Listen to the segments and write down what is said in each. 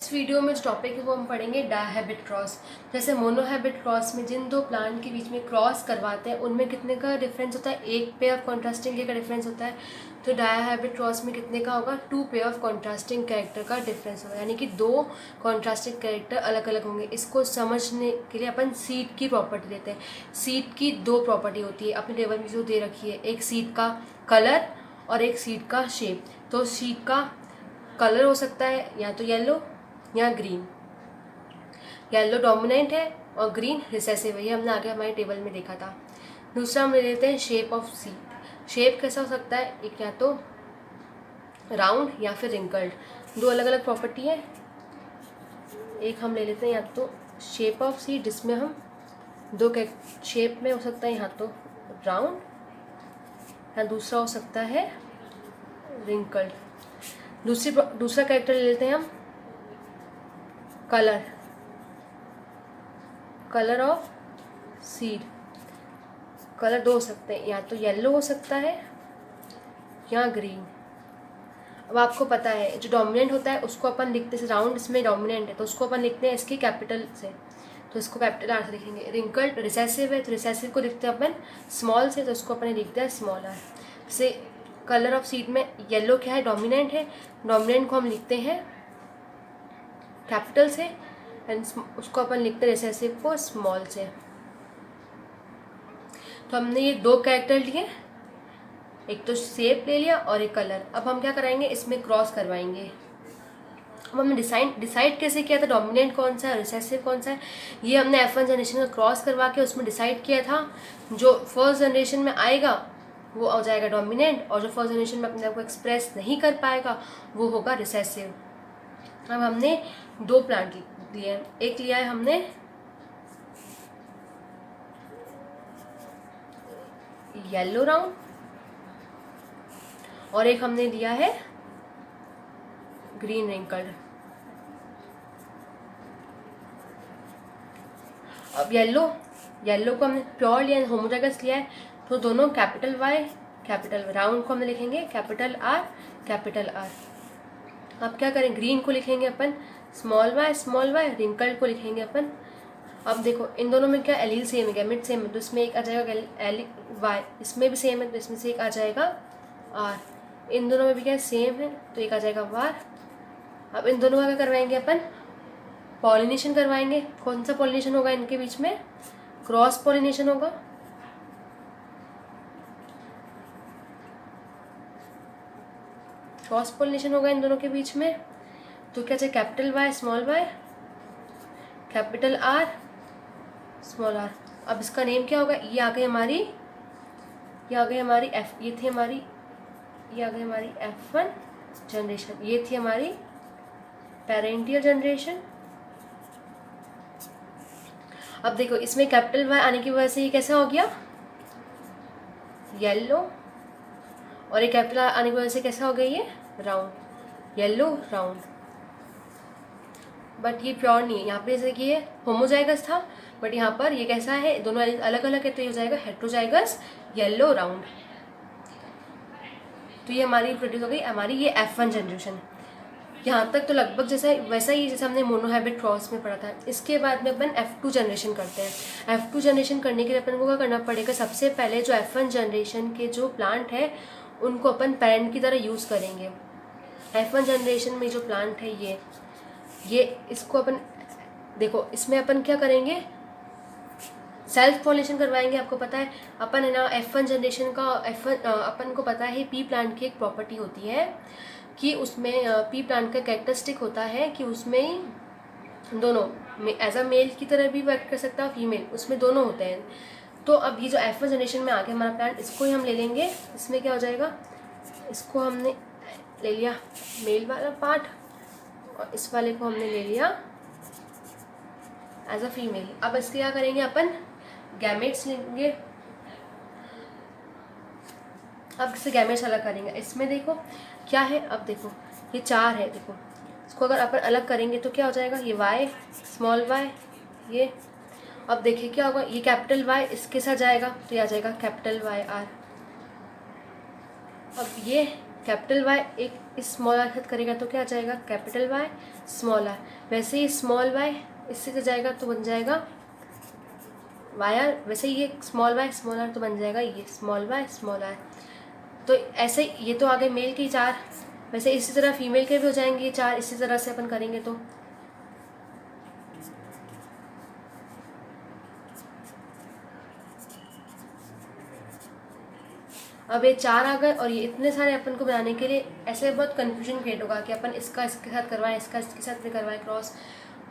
इस वीडियो में जो टॉपिक है वो हम पढ़ेंगे डायहैबिट क्रॉस। जैसे मोनोहैबिट क्रॉस में जिन दो प्लांट के बीच में क्रॉस करवाते हैं उनमें कितने का डिफरेंस होता है, एक पेयर ऑफ कॉन्ट्रास्टिंग का डिफरेंस होता है। तो डायहैबिट क्रॉस में कितने का होगा, two pair of contrasting character का डिफरेंस होगा, यानी कि दो कॉन्ट्रास्टिंग कैरेक्टर अलग अलग होंगे। इसको समझने के लिए अपन सीड की प्रॉपर्टी लेते हैं। सीड की दो प्रॉपर्टी होती है, अपने टेबल में जो दे रखी है, एक सीड का कलर और एक सीड का शेप। तो सीड का कलर हो सकता है या तो येलो या ग्रीन। येलो डोमिनेंट है और ग्रीन रिसेसिव है, ये हमने आगे हमारे टेबल में देखा था। दूसरा हम ले लेते हैं शेप ऑफ सीड। शेप कैसा हो सकता है, एक या तो राउंड या फिर रिंकल्ड, दो अलग अलग प्रॉपर्टी है। एक हम ले लेते हैं या तो शेप ऑफ सीड, जिसमें हम दो शेप में हो सकता है, या तो राउंड या दूसरा हो सकता है रिंकल्ड। दूसरा कैरेक्टर ले लेते हैं हम कलर ऑफ सीड। कलर दो हो सकते हैं, या तो येलो हो सकता है या ग्रीन। अब आपको पता है जो डोमिनेंट होता है उसको अपन लिखते हैं, राउंड इसमें डोमिनेंट है तो उसको अपन लिखते हैं इसके कैपिटल से, तो इसको कैपिटल आर से लिखेंगे। रिंकल्ड रिसेसिव है तो रिसेसिव को लिखते हैं अपन स्मॉल से, तो उसको अपन लिखते हैं स्मॉल आर से। कलर ऑफ सीड में येलो क्या है, डोमिनेंट है, डोमिनेंट को हम लिखते हैं कैपिटल से, एंड उसको अपन लिखते हैं रिसेसिव को स्मॉल से। तो हमने ये दो कैरेक्टर लिए, एक तो शेप ले लिया और एक कलर। अब हम क्या कराएंगे, इसमें क्रॉस करवाएंगे। अब हमने डिसाइड कैसे किया था डोमिनेंट कौन सा है, रिसेसिव कौन सा है, ये हमने F1 जनरेशन का क्रॉस करवा के उसमें डिसाइड किया था। जो फर्स्ट जनरेशन में आएगा वो हो जाएगा डोमिनेंट, और जो फर्स्ट जनरेशन में अपने आप को एक्सप्रेस नहीं कर पाएगा वो होगा रिसेसिव। अब हमने दो प्लांट लिए हैं, एक लिया है हमने येलो राउंड और एक हमने लिया है ग्रीन रिंकल्ड। अब येलो को हमने प्योर लिया, होमोजाइगस लिया है, तो दोनों कैपिटल वाई कैपिटल, राउंड को हमने लिखेंगे कैपिटल आर कैपिटल आर। अब क्या करें, ग्रीन को लिखेंगे अपन स्मॉल वाई, रिंकल्ड को लिखेंगे अपन। अब देखो इन दोनों में क्या एलील सेम है, गैमेट सेम है, तो इसमें एक आ जाएगा एल वाई, इसमें भी सेम है तो इसमें से एक आ जाएगा आर। इन दोनों में भी क्या सेम है तो एक आ जाएगा वार। अब इन दोनों का क्या करवाएंगे अपन, पॉलिनेशन करवाएंगे। कौन सा पॉलिनेशन होगा इनके बीच में, क्रॉस पॉलिनेशन होगा। क्रॉस पॉलिनेशन होगा इन दोनों के बीच में, तो क्या चाहिए, capital Y small Y capital R small R. अब इसका नेम क्या होगा, ये आ गई हमारी एफ, ये आ गई हमारी F1 जनरेशन, ये थी हमारी पेरेंटियल जनरेशन। अब देखो इसमें कैपिटल वाई आने की वजह से ये कैसा हो गया येलो, और ये कैपिटल आने की वजह से कैसा हो गया ये राउंड, येलो राउंड। बट ये प्योर नहीं है, यहाँ पे जैसे कि ये होमोजाइगस था, बट यहाँ पर ये कैसा है, दोनों अलग अलग है, तो ये हो जाएगा हेट्रोजाइगस येलो राउंड। तो ये हमारी प्रोड्यूस हो गई हमारी ये F1 जनरेशन। यहाँ तक तो लगभग जैसा वैसा ही जैसे हमने मोनोहैबिट क्रॉस में पढ़ा था। इसके बाद में अपन F2 जनरेशन करते हैं। F2 जनरेशन करने के लिए अपन को क्या करना पड़ेगा, सबसे पहले जो F1 जनरेशन के जो प्लांट है उनको अपन पेरेंट की तरह यूज़ करेंगे। F1 जनरेशन में जो प्लांट है ये इसको अपन देखो, इसमें अपन क्या करेंगे, सेल्फ पॉलिनेशन करवाएंगे। आपको पता है अपन है ना F1 जनरेशन का अपन को पता है पी प्लांट की एक प्रॉपर्टी होती है कि उसमें पी प्लांट का कैरेक्टरिस्टिक होता है कि उसमें दोनों एज अ मेल की तरह भी वर्क कर सकता है, फीमेल, उसमें दोनों होते हैं। तो अब ये जो F1 जनरेशन में आ गया हमारा प्लांट, इसको ही हम ले लेंगे। इसमें क्या हो जाएगा, इसको हमने ले लिया मेल वाला पार्ट और इस वाले को हमने ले लिया एज अ फीमेल। अब इसके क्या करेंगे अपन, गैमेट्स लेंगे। अब इससे गैमेट्स अलग करेंगे। इसमें देखो क्या है, अब देखो ये चार है, देखो इसको अगर अपन अलग करेंगे तो क्या हो जाएगा, ये वाई स्मॉल वाई ये। अब देखिए क्या होगा, ये कैपिटल वाई इसके साथ जाएगा तो ये आ जाएगा कैपिटल वाई आर। अब ये कैपिटल वाई एक स्मॉल आर के साथ करेगा तो क्या आ जाएगा कैपिटल वाई स्मॉल आर। वैसे ही स्मॉल वाई इससे से जाएगा तो बन जाएगा वाई आर। वैसे ही ये स्मॉल आर तो बन जाएगा ये स्मॉल वाई स्मॉल आर। तो ऐसे ये तो आ गए मेल के 4, वैसे इसी तरह फीमेल के भी हो जाएंगे 4, इसी तरह से अपन करेंगे। तो अब ये 4 आ गए और ये इतने सारे अपन को बनाने के लिए ऐसे बहुत कन्फ्यूजन क्रिएट होगा कि अपन इसका इसके साथ करवाएं, इसका इसके साथ भी करवाएं क्रॉस।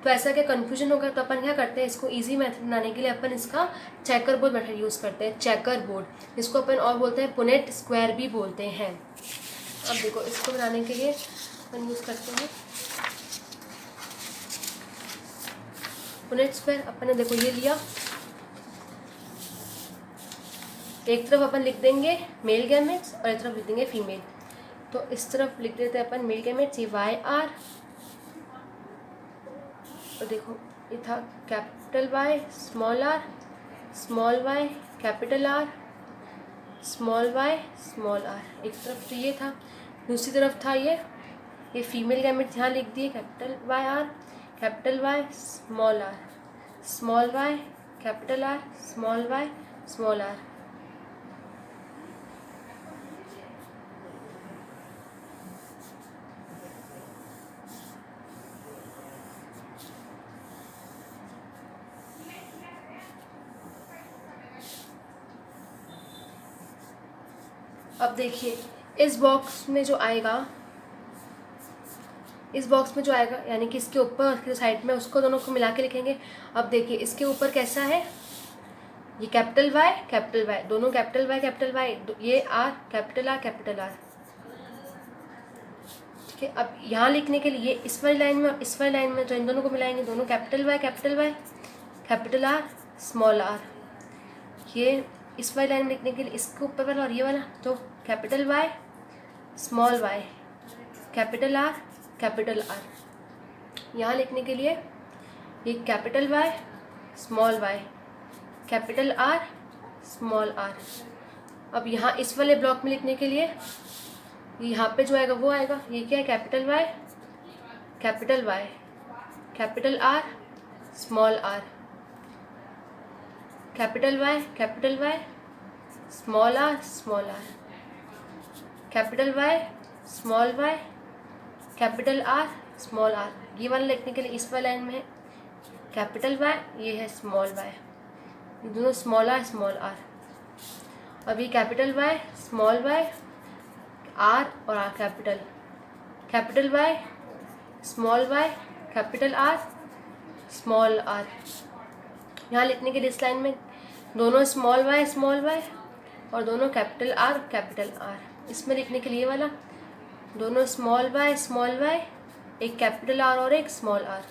तो ऐसा क्या कन्फ्यूजन होगा, तो अपन क्या करते हैं, इसको इजी मेथड बनाने के लिए अपन इसका चेकर बोर्ड मेथड यूज़ करते हैं। चेकर बोर्ड, जिसको अपन और बोलते हैं पुनेट स्क्वायर भी बोलते हैं। अब देखो इसको बनाने के लिए अपन यूज़ करते हैं पुनेट स्क्वायर। अपन ने देखो ये लिया, एक तरफ अपन लिख देंगे मेल गैमेट्स और एक तरफ लिख देंगे फीमेल। तो इस तरफ लिख देते हैं अपन मेल गैमेट्स, ये वाई आर, और देखो ये था capital Y small R, small Y capital R, small Y small R. एक तरफ तो ये था, दूसरी तरफ था ये फीमेल गैमेट्स यहाँ लिख दिए capital Y R, capital Y small R, small Y capital R, small Y small R. अब देखिए इस बॉक्स में जो आएगा, यानी कि इसके ऊपर इसके साइड में, उसको दोनों को मिला के लिखेंगे। अब देखिए इसके ऊपर कैसा है, ये कैपिटल वाई दोनों कैपिटल वाई, ये आर कैपिटल आर, ठीक है। अब यहाँ लिखने के लिए इस वाली लाइन में तो इन दोनों को मिलाएंगे, दोनों capital Y capital R small R. ये इस वाली लाइन में लिखने के लिए इसके ऊपर वाला और ये वाला, तो capital Y small Y capital R. यहाँ लिखने के लिए ये capital Y small Y capital R small R. अब यहाँ इस वाले ब्लॉक में लिखने के लिए यहाँ पे जो आएगा वो आएगा, ये क्या है capital Y capital R small R, capital Y small R capital Y capital R small R. ये वाला लिखने के लिए इस वाले लाइन में है कैपिटल वाई, ये है स्मॉल वाई, ये दोनों स्मॉल आर। अब ये capital Y small Y R और R capital Y small Y capital R small R. यहाँ लिखने के लिए इस लाइन में दोनों स्मॉल वाई और दोनों कैपिटल आर। इसमें लिखने के लिए वाला दोनों स्मॉल वाई एक कैपिटल आर और एक स्मॉल आर।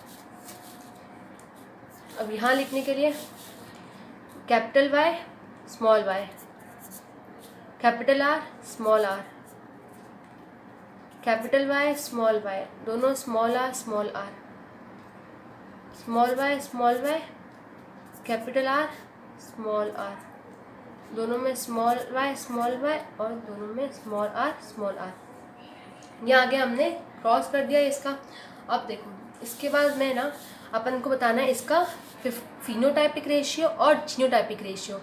अब यहाँ लिखने के लिए capital Y small Y capital R small R, capital Y small Y दोनों small R small Y capital R small R, दोनों में स्मॉल वाई और दोनों में स्मॉल आर। यहाँ आगे हमने क्रॉस कर दिया इसका। अब देखो इसके बाद में ना अपन को बताना है इसका फिनोटाइपिक रेशियो और जीनोटाइपिक रेशियो।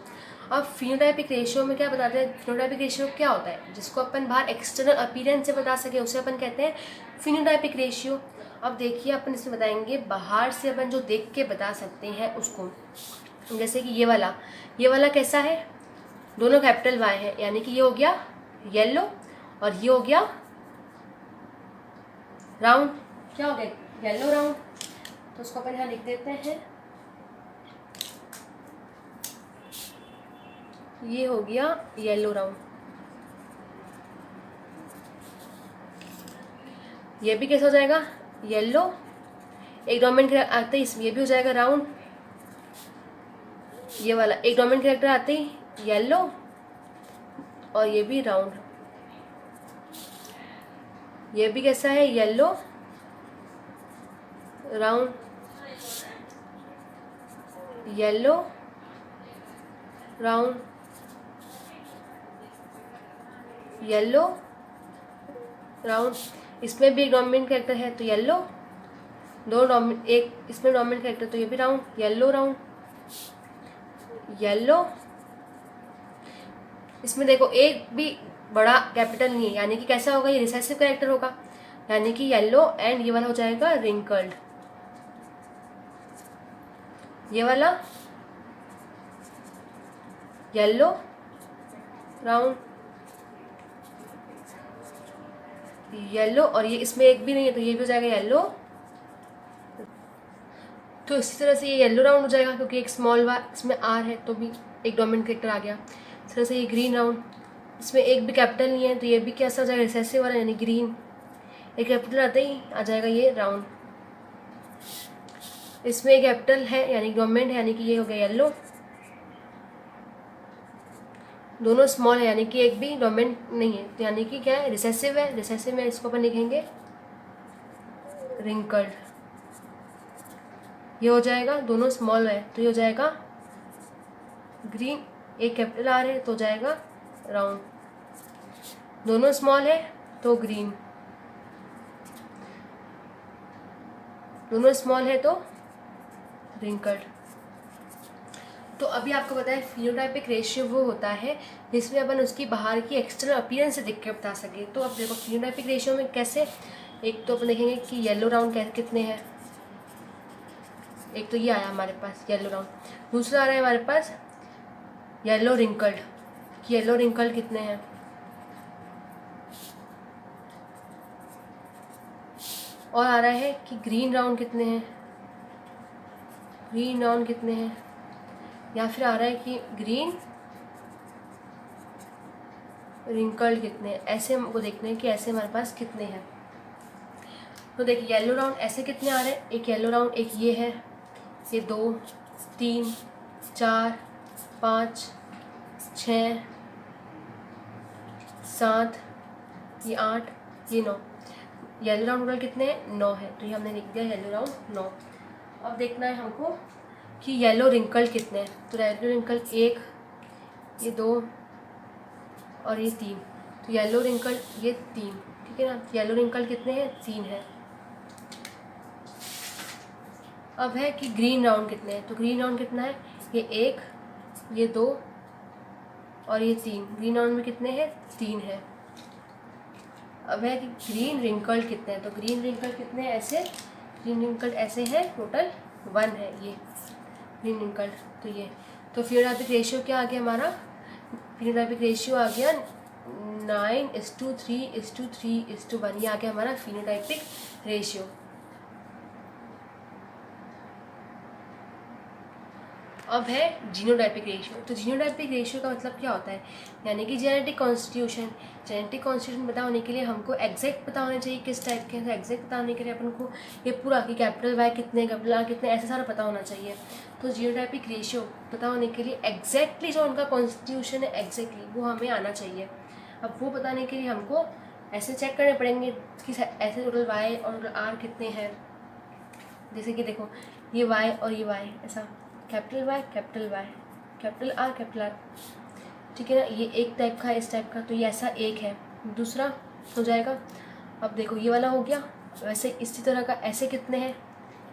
अब फिनोटाइपिक रेशियो में क्या बताते हैं, फिनोटाइपिक रेशियो क्या होता है, जिसको अपन बाहर एक्सटर्नल अपीयरेंस से बता सके उसे अपन कहते हैं फिनोटाइपिक रेशियो। अब देखिए अपन इसमें बताएंगे बाहर से अपन जो देख के बता सकते हैं उसको, जैसे कि ये वाला कैसा है, दोनों कैपिटल वाई है, यानी कि ये हो गया येलो और ये हो गया राउंड। क्या हो गया येलो राउंड, तो उसको अपन यहाँ लिख देते हैं, ये हो गया येलो राउंड। ये भी कैसा हो जाएगा येलो, एक डोमिनेंट कैरेक्टर आते ही ये भी हो जाएगा राउंड। ये वाला एक डोमिनेंट कैरेक्टर आते ही येलो और ये भी राउंड। ये भी कैसा है yellow round, yellow round, yellow round. इसमें भी एक डोमिनेंट कैरेक्टर है तो येलो, एक इसमें डोमिनेंट कैरेक्टर तो ये भी राउंड, येलो राउंड, येलो। इसमें देखो एक भी बड़ा कैपिटल नहीं है, यानी कि कैसा होगा, ये रिसेसिव कैरेक्टर होगा, यानी कि येलो एंड ये वाला हो जाएगा रिंकल्ड, ये वाला येलो राउंड, येलो, और ये इसमें एक भी नहीं है तो ये भी हो जाएगा येलो। तो इसी तरह से ये येलो राउंड हो जाएगा क्योंकि एक स्मॉल वाई इसमें आर है तो भी एक डोमिनेंट कैरेक्टर आ गया। इस तरह से ये ग्रीन राउंड, इसमें एक भी कैपिटल नहीं है तो ये भी कैसा हो जाएगा, रिसेसिव वाला यानी ग्रीन, एक कैपिटल आते ही आ जाएगा ये राउंड। इसमें एक कैपिटल है यानी डोमिनेंट है, यानी कि ये हो गया येलो, दोनों स्मॉल है यानी कि एक भी डोमिनेंट नहीं है तो यानी कि क्या है, रिसेसिव है। रिसेसिव में इसको अपन लिखेंगे रिंकल्ड, ये हो जाएगा, दोनों स्मॉल है तो ये हो जाएगा ग्रीन, एक कैपिटल आर है तो हो जाएगा राउंड, दोनों स्मॉल है तो ग्रीन, दोनों स्मॉल है तो रिंकल्ड। तो अभी आपको पता है फिनोटाइपिक रेशियो वो होता है जिसमें अपन उसकी बाहर की एक्सटर्नल अपीयरेंस से देख के बता सके। तो अब देखो फिनोटाइपिक रेशियो में कैसे, एक तो अपन देखेंगे कि येलो राउंड कितने हैं, एक तो ये आया हमारे पास येलो राउंड, दूसरा आ रहा है हमारे पास येलो रिंकल्ड, कि येलो रिंकल्ड कितने हैं, और आ रहा है कि ग्रीन राउंड कितने हैं, ग्रीन राउंड कितने हैं, या फिर आ रहा है कि ग्रीन रिंकल्ड कितने हैं। ऐसे हमको देखना है कि ऐसे हमारे पास कितने हैं। तो देखिए येलो राउंड ऐसे कितने आ रहे हैं, एक येलो राउंड, एक ये है, ये 2 3 4 5 6 7, ये 8, ये 9, येलो राउंड टोटल कितने हैं, 9 है, तो ये हमने लिख दिया येलो राउंड 9। अब देखना है हमको कि येलो रिंकल्ड कितने हैं। तो येलो रिंकल्ड 1, ये 2 और ये 3, तो येलो रिंकल्ड ये 3, ठीक है ना। येलो रिंकल्ड कितने हैं, 3 है। अब है कि ग्रीन राउंड कितने हैं, तो ग्रीन राउंड कितना है, ये 1, ये 2 और ये 3, ग्रीन राउंड में कितने हैं, 3 है। अब है कि ग्रीन रिंकल्ड कितने हैं, तो ग्रीन रिंकल्ड कितने हैं, ऐसे ग्रीन रिंकल्ड ऐसे हैं, टोटल 1 है ये ग्रीन रिंकल्ड। तो ये तो फिनोटाइपिक रेशियो क्या आ गया हमारा, फिनोटाइपिक रेशियो आ गया 9:3:3:1, ये आ गया हमारा फिनोटाइपिक रेशियो। अब है जीनोटाइपिक रेशियो। तो जीनोटाइपिक रेशियो का मतलब क्या होता है, यानी कि जेनेटिक कॉन्स्टिट्यूशन। जेनेटिक कॉन्स्टिट्यूशन पता होने के लिए हमको एग्जैक्ट पता होना चाहिए किस टाइप के, तो एग्जैक्ट पता होने के लिए अपन को ये पूरा कि कैपिटल वाई कितने, कैपिटल आर कितने, ऐसा सारा पता होना चाहिए। तो जीनोटाइपिक रेशियो पता होने के लिए एग्जैक्टली जो उनका कॉन्स्टिट्यूशन है एग्जैक्टली वो हमें आना चाहिए। अब वो बताने के लिए हमको ऐसे चेक करने पड़ेंगे कि ऐसे टोटल वाई और टोटल आर कितने हैं। जैसे कि देखो ये वाई और ये वाई, ऐसा कैपिटल वाई, कैपिटल आर, ठीक है ना। ये एक टाइप का है इस टाइप का, तो ये ऐसा एक है, दूसरा हो जाएगा। अब देखो ये वाला हो गया, वैसे इसी तरह का ऐसे कितने हैं,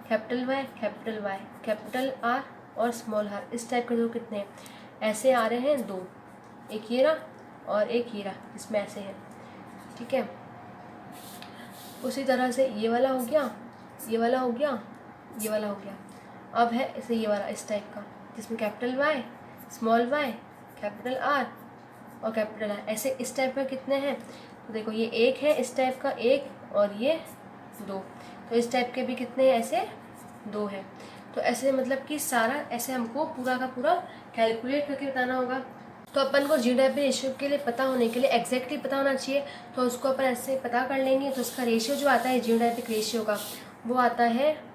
कैपिटल वाई, कैपिटल आर और स्मॉल आर, इस टाइप के दो कितने हैं, ऐसे आ रहे हैं 2, एक ये रहा और एक ये रहा, इसमें ऐसे है, ठीक है। उसी तरह से ये वाला हो गया, ये वाला हो गया, ये वाला हो गया। अब है ऐसे ये वाला इस टाइप का, जिसमें capital Y, small Y, capital R और कैपिटल आर, ऐसे इस टाइप का कितने हैं। तो देखो ये एक है इस टाइप का, एक और ये 2, तो इस टाइप के भी कितने हैं, ऐसे 2 है। तो ऐसे मतलब कि सारा ऐसे हमको पूरा का पूरा कैलकुलेट करके बताना होगा। तो अपन को जीनोटाइपिक रेशियो के लिए पता होने के लिए एग्जैक्टली पता होना चाहिए, तो उसको अपन ऐसे पता कर लेंगे। तो उसका रेशियो जो आता है जीनोटाइपिक रेशियो का, वो आता है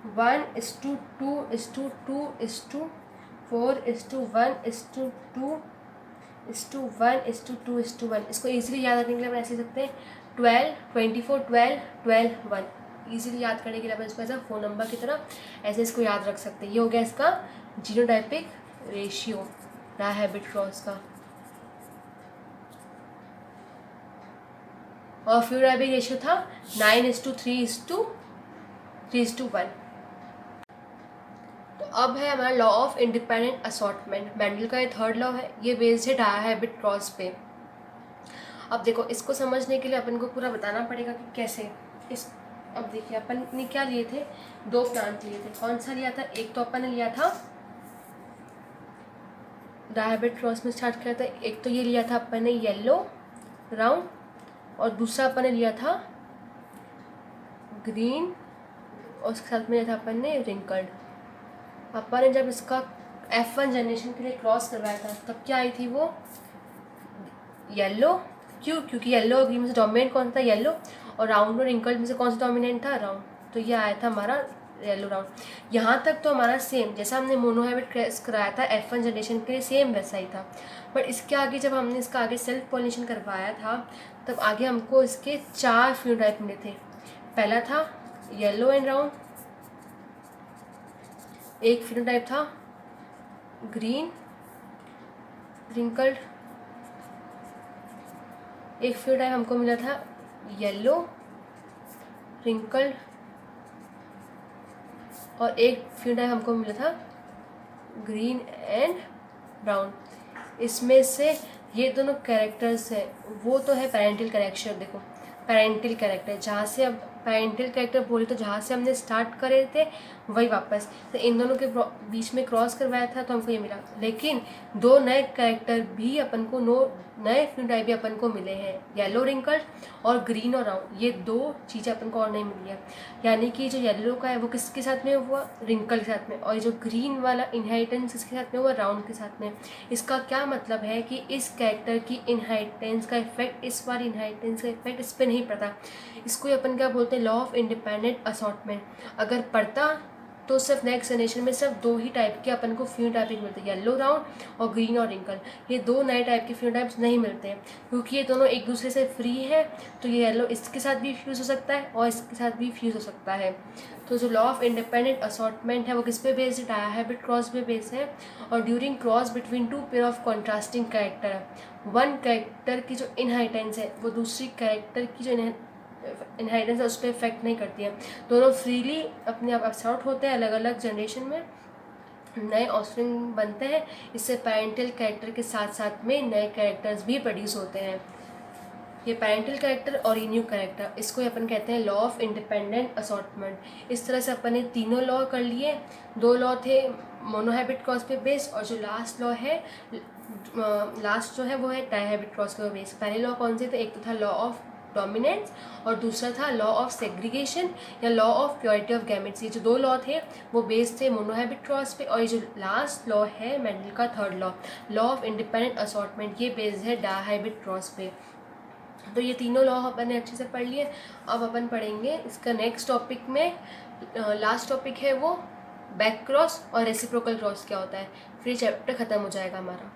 1:2:2:1:1:2:1:1। इसको ईजिली याद रखने के लिए अपन ऐसे सकते हैं 12, 24, 12, 12, 1। ईजिली याद करने के लिए अपन इसको ऐसा फ़ोन नंबर की तरह ऐसे इसको याद रख सकते हैं। ये हो गया इसका जीनोटाइपिक रेशियो डायहेबिट क्रॉस का। और फ्यूनोटाइपिक रेशियो था 9:3:3:1। तो अब है हमारा law of independent assortment. Mendel का ये थर्ड लॉ है, ये बेस्ड है डायहाइब्रिड क्रॉस पे। अब देखो, इसको समझने के लिए अपन को पूरा बताना पड़ेगा कि कैसे इस। अब देखिए, अपन ने क्या लिए थे, 2 प्लांट लिए थे। कौन सा लिया था, एक तो अपन ने लिया था डायहाइब्रिड क्रॉस में स्टार्ट किया था, एक तो ये लिया था अपन ने येलो राउंड, और दूसरा अपन ने लिया था ग्रीन, और उसके साथ में लिया था अपन ने रिंकल्ड। अपन ने जब इसका F1 जनरेशन के लिए क्रॉस करवाया था तब क्या आई थी वो येलो। क्यों? क्योंकि येलो और ग्रीन में से डोमिनेंट कौन था, येलो, और राउंड और रिंकल्ड में से कौन सा डोमिनेंट था, राउंड। तो ये आया था हमारा येलो राउंड। यहाँ तक तो हमारा सेम, जैसा हमने मोनोहाइब्रिड क्रॉस कराया था F1 जनरेशन के लिए, सेम वैसा ही था। बट इसके आगे जब हमने इसका आगे सेल्फ पॉलिनेशन करवाया था तब आगे हमको इसके 4 फिनोटाइप मिले थे। पहला था येलो एंड राउंड, एक फिनोटाइप था ग्रीन रिंकल्ड, एक फिनोटाइप हमको मिला था येलो रिंकल्ड, और एक फिनोटाइप हमको मिला था ग्रीन एंड ब्राउन। इसमें से ये दोनों कैरेक्टर्स हैं, वो तो है पेरेंटल कैरेक्टर। देखो, पेरेंटल कैरेक्टर, जहाँ से अब पेरेंटल कैरेक्टर बोले तो जहाँ से हमने स्टार्ट करे थे वही वापस, तो इन दोनों के बीच में क्रॉस करवाया था तो हमको ये मिला। लेकिन 2 नए कैरेक्टर भी अपन को, नए फिनोटाइप भी अपन को मिले हैं, येलो रिंकल्ड और ग्रीन और राउंड। ये 2 चीज़ें अपन को और नहीं मिली है। यानी कि जो येलो का है वो किसके साथ में हुआ, रिंकल्ड के साथ में, और ये जो ग्रीन वाला इनहेरिटेंस किसके साथ में हुआ, राउंड के साथ में। इसका क्या मतलब है कि इस कैरेक्टर की इनहेरिटेंस का इफेक्ट, इस बार इनहेरिटेंस का इफेक्ट इस पर नहीं पड़ता। इसको अपन क्या बोलते हैं, लॉ ऑफ इंडिपेंडेंट असॉर्टमेंट। अगर पड़ता तो सिर्फ नेक्स्ट जनरेशन में सिर्फ 2 ही टाइप के अपन को फिनोटाइपिक मिलते हैं, येलो राउंड और ग्रीन और रिंकल्ड। ये 2 नए टाइप के फिनोटाइप्स नहीं मिलते हैं क्योंकि ये दोनों एक दूसरे से फ्री है। तो ये येलो इसके साथ भी फ्यूज़ हो सकता है और इसके साथ भी फ्यूज़ हो सकता है। तो जो लॉ ऑफ इंडिपेंडेंट असॉर्टमेंट है वो किस पे बेस्ड है, डायहाइब्रिड क्रॉस पे बेस्ड है। और during cross between 2 pair of contrasting character है, 1 कैरेक्टर की जो इनहेरिटेंस है वो दूसरी कैरेक्टर की जो इनहेरिटेंस है उस पर इफेक्ट नहीं करती है। दोनों फ्रीली अपने आप अपसाउट होते हैं, अलग अलग जनरेशन में नए ऑफस्प्रिंग बनते हैं। इससे पेरेंटल कैरेक्टर के साथ साथ में नए कैरेक्टर्स भी प्रोड्यूस होते हैं। ये पेरेंटल कैरेक्टर और ये न्यू कैरेक्टर, इसको अपन कहते हैं लॉ ऑफ इंडिपेंडेंट असॉर्टमेंट। इस तरह से अपन ने तीनों लॉ कर लिए। 2 लॉ थे मोनोहाइब्रिड क्रॉस पे बेस, और जो लास्ट लॉ है, लास्ट जो है वो है डायहाइब्रिड क्रॉस पे बेस। पहले लॉ कौन से थे, एक तो था लॉ ऑफ डोमिनेंस और दूसरा था लॉ ऑफ सेग्रीगेशन या law of purity of gametes. ये जो 2 लॉ थे वो बेस्ड थे मोनोहाइब्रिड क्रॉस पे, और ये जो लास्ट लॉ है मेंडल का third law of independent assortment, ये बेस्ड है डायहाइब्रिड क्रॉस पे। तो ये तीनों लॉ अपन ने अच्छे से पढ़ लिए। अब अपन पढ़ेंगे इसका नेक्स्ट टॉपिक में, लास्ट टॉपिक है वो बैक क्रॉस और रेसिप्रोकल क्रॉस क्या होता है, फिर चैप्टर ख़त्म हो जाएगा हमारा।